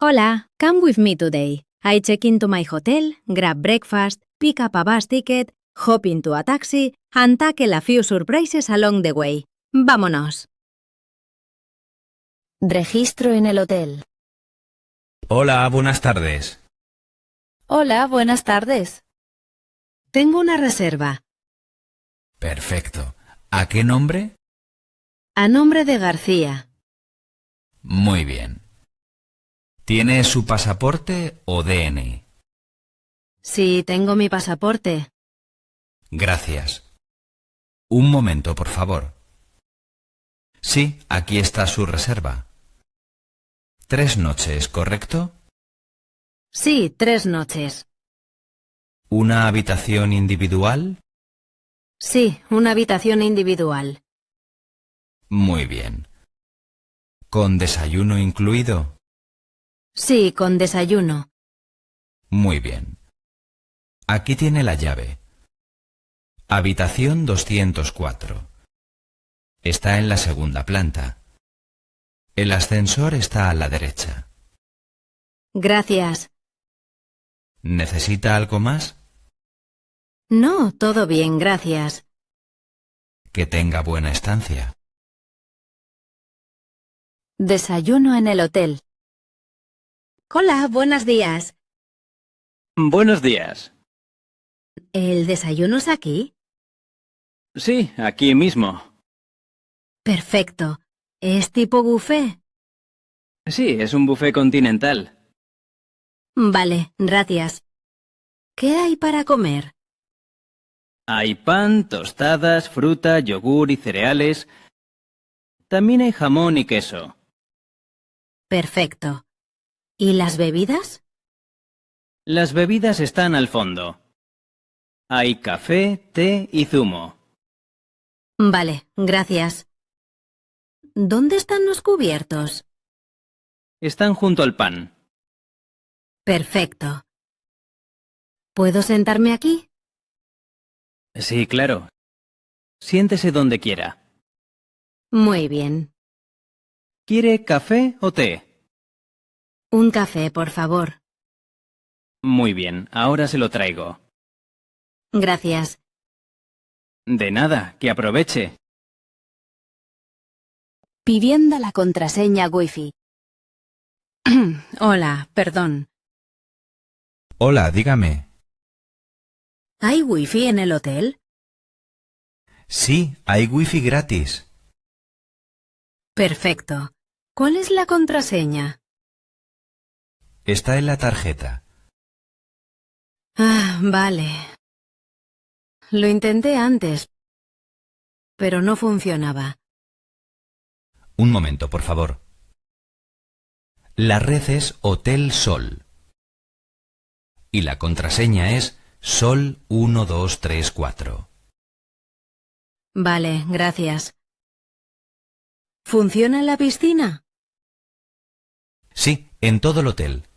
Hola, come with me today. I check into my hotel, grab breakfast, pick up a bus ticket, hop into a taxi, and tackle a few surprises along the way. ¡Vámonos! Registro en el hotel. Hola, buenas tardes. Hola, buenas tardes. Tengo una reserva. Perfecto. ¿A qué nombre? A nombre de García. Muy bien. ¿Tiene su pasaporte o DNI? Sí, tengo mi pasaporte. Gracias. Un momento, por favor. Sí, aquí está su reserva. 3 noches, ¿correcto? Sí, 3 noches. ¿Una habitación individual? Sí, una habitación individual. Muy bien. ¿Con desayuno incluido? Sí, con desayuno. Muy bien. Aquí tiene la llave. Habitación 204. Está en la segunda planta. El ascensor está a la derecha. Gracias. ¿Necesita algo más? No, todo bien, gracias. Que tenga buena estancia. Desayuno en el hotel. Hola, buenos días. Buenos días. ¿El desayuno es aquí? Sí, aquí mismo. Perfecto. ¿Es tipo buffet? Sí, es un buffet continental. Vale, gracias. ¿Qué hay para comer? Hay pan, tostadas, fruta, yogur y cereales. También hay jamón y queso. Perfecto. ¿Y las bebidas? Las bebidas están al fondo. Hay café, té y zumo. Vale, gracias. ¿Dónde están los cubiertos? Están junto al pan. Perfecto. ¿Puedo sentarme aquí? Sí, claro. Siéntese donde quiera. Muy bien. ¿Quiere café o té? Un café, por favor. Muy bien, ahora se lo traigo. Gracias. De nada, que aproveche. Pidiendo la contraseña Wi-Fi. Hola, perdón. Hola, dígame. ¿Hay wifi en el hotel? Sí, hay wifi gratis. Perfecto. ¿Cuál es la contraseña? Está en la tarjeta. Ah, vale. Lo intenté antes, pero no funcionaba. Un momento, por favor. La red es Hotel Sol. Y la contraseña es Sol 1234. Vale, gracias. ¿Funciona en la piscina? Sí, en todo el hotel.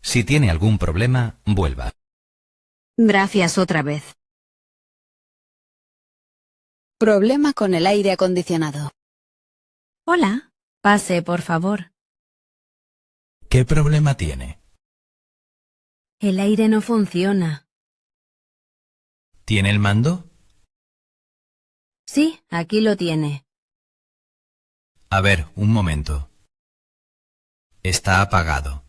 Si tiene algún problema, vuelva. Gracias otra vez. Problema con el aire acondicionado. Hola. Pase, por favor. ¿Qué problema tiene? El aire no funciona. ¿Tiene el mando? Sí, aquí lo tiene. A ver, un momento. Está apagado.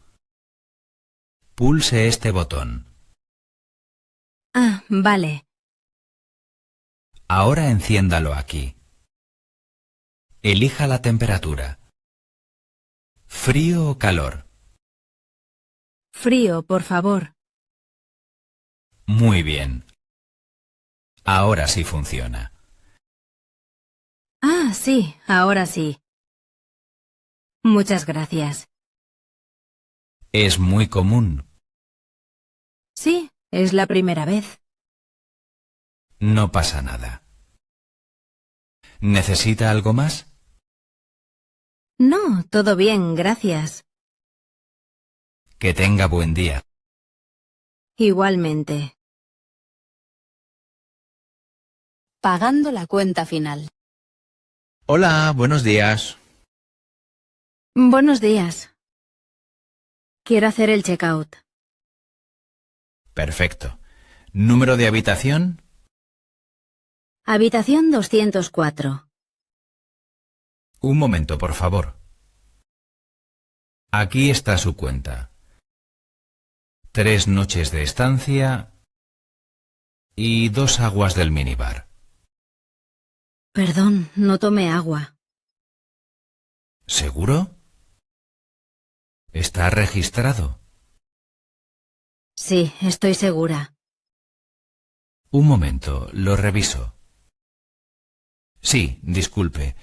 Pulse este botón. Ah, vale. Ahora enciéndalo aquí. Elija la temperatura. ¿Frío o calor? Frío, por favor. Muy bien. Ahora sí funciona. Ah, sí, ahora sí. Muchas gracias. Es muy común. Sí, es la primera vez. No pasa nada. ¿Necesita algo más? No, todo bien, gracias. Que tenga buen día. Igualmente. Pagando la cuenta final. Hola, buenos días. Buenos días. Quiero hacer el checkout. Perfecto. ¿Número de habitación? Habitación 204. Un momento, por favor. Aquí está su cuenta. 3 noches de estancia y 2 aguas del minibar. Perdón, no tomé agua. ¿Seguro? ¿Está registrado? Sí, estoy segura. Un momento, lo reviso. Sí, disculpe.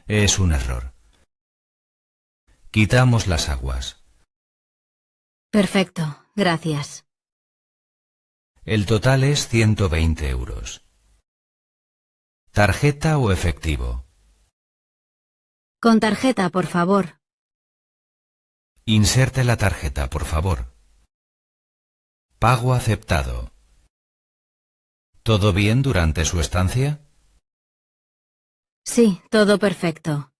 Es un error. Quitamos las aguas. Perfecto, gracias. El total es 120 euros. ¿Tarjeta o efectivo? Con tarjeta, por favor. Inserte la tarjeta, por favor. Pago aceptado. ¿Todo bien durante su estancia? Sí, todo perfecto.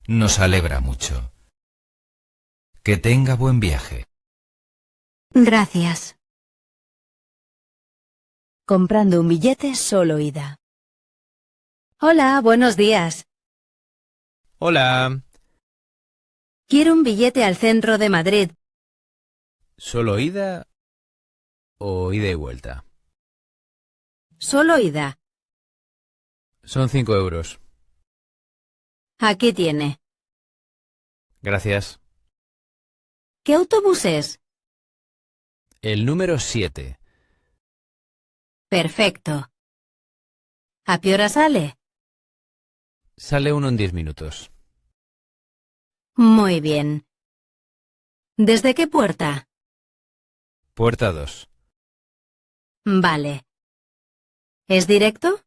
Nos alegra mucho. Que tenga buen viaje. Gracias. Comprando un billete solo ida. Hola, buenos días. Hola. Quiero un billete al centro de Madrid. ¿Solo ida o ida y vuelta? Solo ida. Son 5 euros. Aquí tiene. Gracias. ¿Qué autobús es? El número 7. Perfecto. ¿A qué hora sale? Sale uno en 10 minutos. Muy bien. ¿Desde qué puerta? Puerta 2. Vale. ¿Es directo?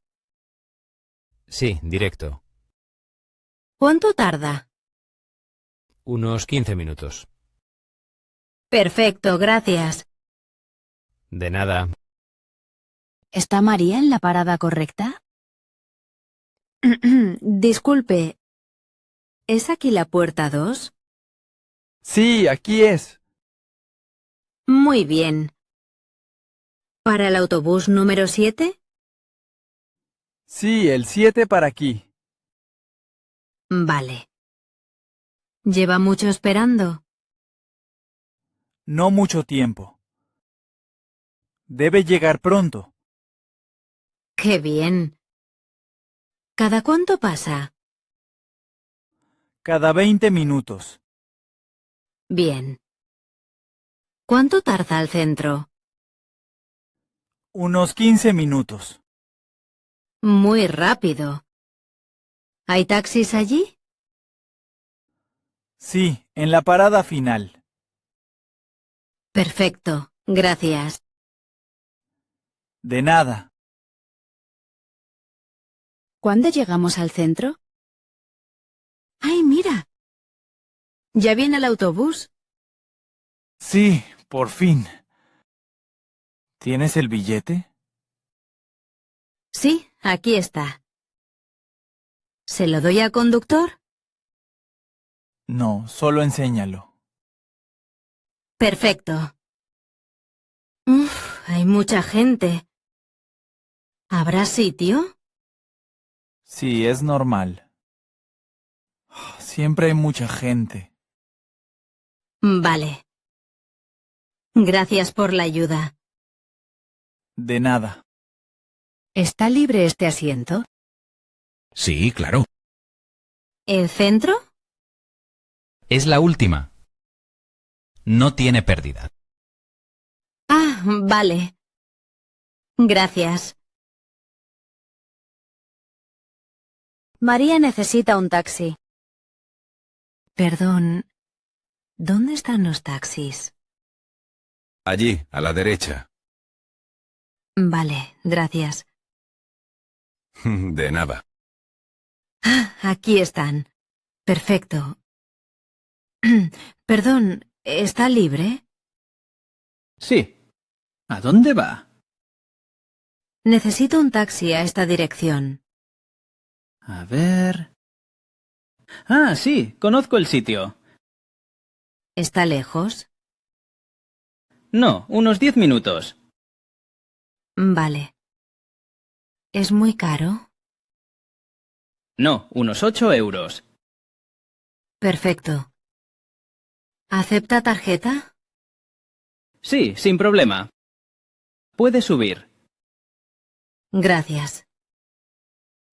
Sí, directo. ¿Cuánto tarda? Unos 15 minutos. Perfecto, gracias. De nada. ¿Está María en la parada correcta? Disculpe, ¿es aquí la puerta 2? Sí, aquí es. Muy bien. ¿Para el autobús número 7? Sí, el 7 para aquí. Vale. ¿Lleva mucho esperando? No mucho tiempo. Debe llegar pronto. ¡Qué bien! ¿Cada cuánto pasa? Cada 20 minutos. Bien. ¿Cuánto tarda al centro? Unos 15 minutos. Muy rápido. ¿Hay taxis allí? Sí, en la parada final. Perfecto, gracias. De nada. ¿Cuándo llegamos al centro? ¡Ay, mira! ¿Ya viene el autobús? Sí, por fin. ¿Tienes el billete? Sí, aquí está. ¿Se lo doy al conductor? No, solo enséñalo. Perfecto. Uf, hay mucha gente. ¿Habrá sitio? Sí, es normal. Siempre hay mucha gente. Vale. Gracias por la ayuda. De nada. ¿Está libre este asiento? Sí, claro. ¿El centro? Es la última. No tiene pérdida. Ah, vale. Gracias. María necesita un taxi. Perdón, ¿dónde están los taxis? Allí, a la derecha. Vale, gracias. De nada. Ah, aquí están. Perfecto. Perdón, ¿está libre? Sí. ¿A dónde va? Necesito un taxi a esta dirección. A ver... Ah, sí, conozco el sitio. ¿Está lejos? No, unos 10 minutos. Vale. ¿Es muy caro? No, unos 8 euros. Perfecto. ¿Acepta tarjeta? Sí, sin problema. Puede subir. Gracias.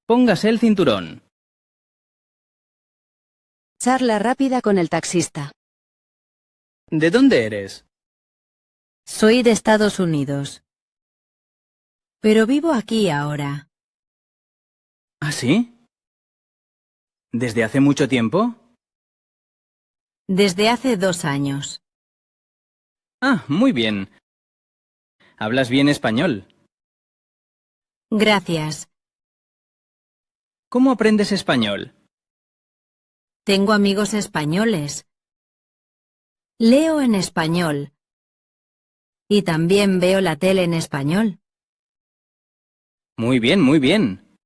Póngase el cinturón. Charla rápida con el taxista. ¿De dónde eres? Soy de Estados Unidos. Pero vivo aquí ahora. ¿Ah, sí? ¿Desde hace mucho tiempo? Desde hace 2 años. Ah, muy bien. ¿Hablas bien español? Gracias. ¿Cómo aprendes español? Tengo amigos españoles. Leo en español. Y también veo la tele en español. Muy bien, muy bien.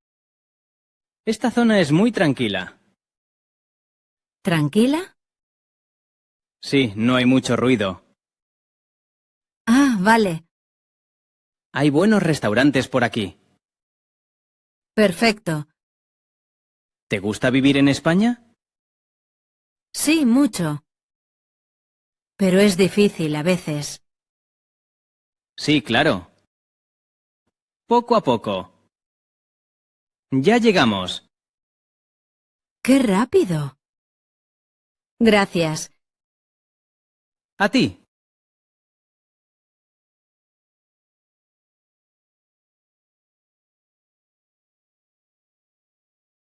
Esta zona es muy tranquila. ¿Tranquila? Sí, no hay mucho ruido. Ah, vale. Hay buenos restaurantes por aquí. Perfecto. ¿Te gusta vivir en España? Sí, mucho. Pero es difícil a veces. Sí, claro. Poco a poco. Ya llegamos. ¡Qué rápido! Gracias. A ti.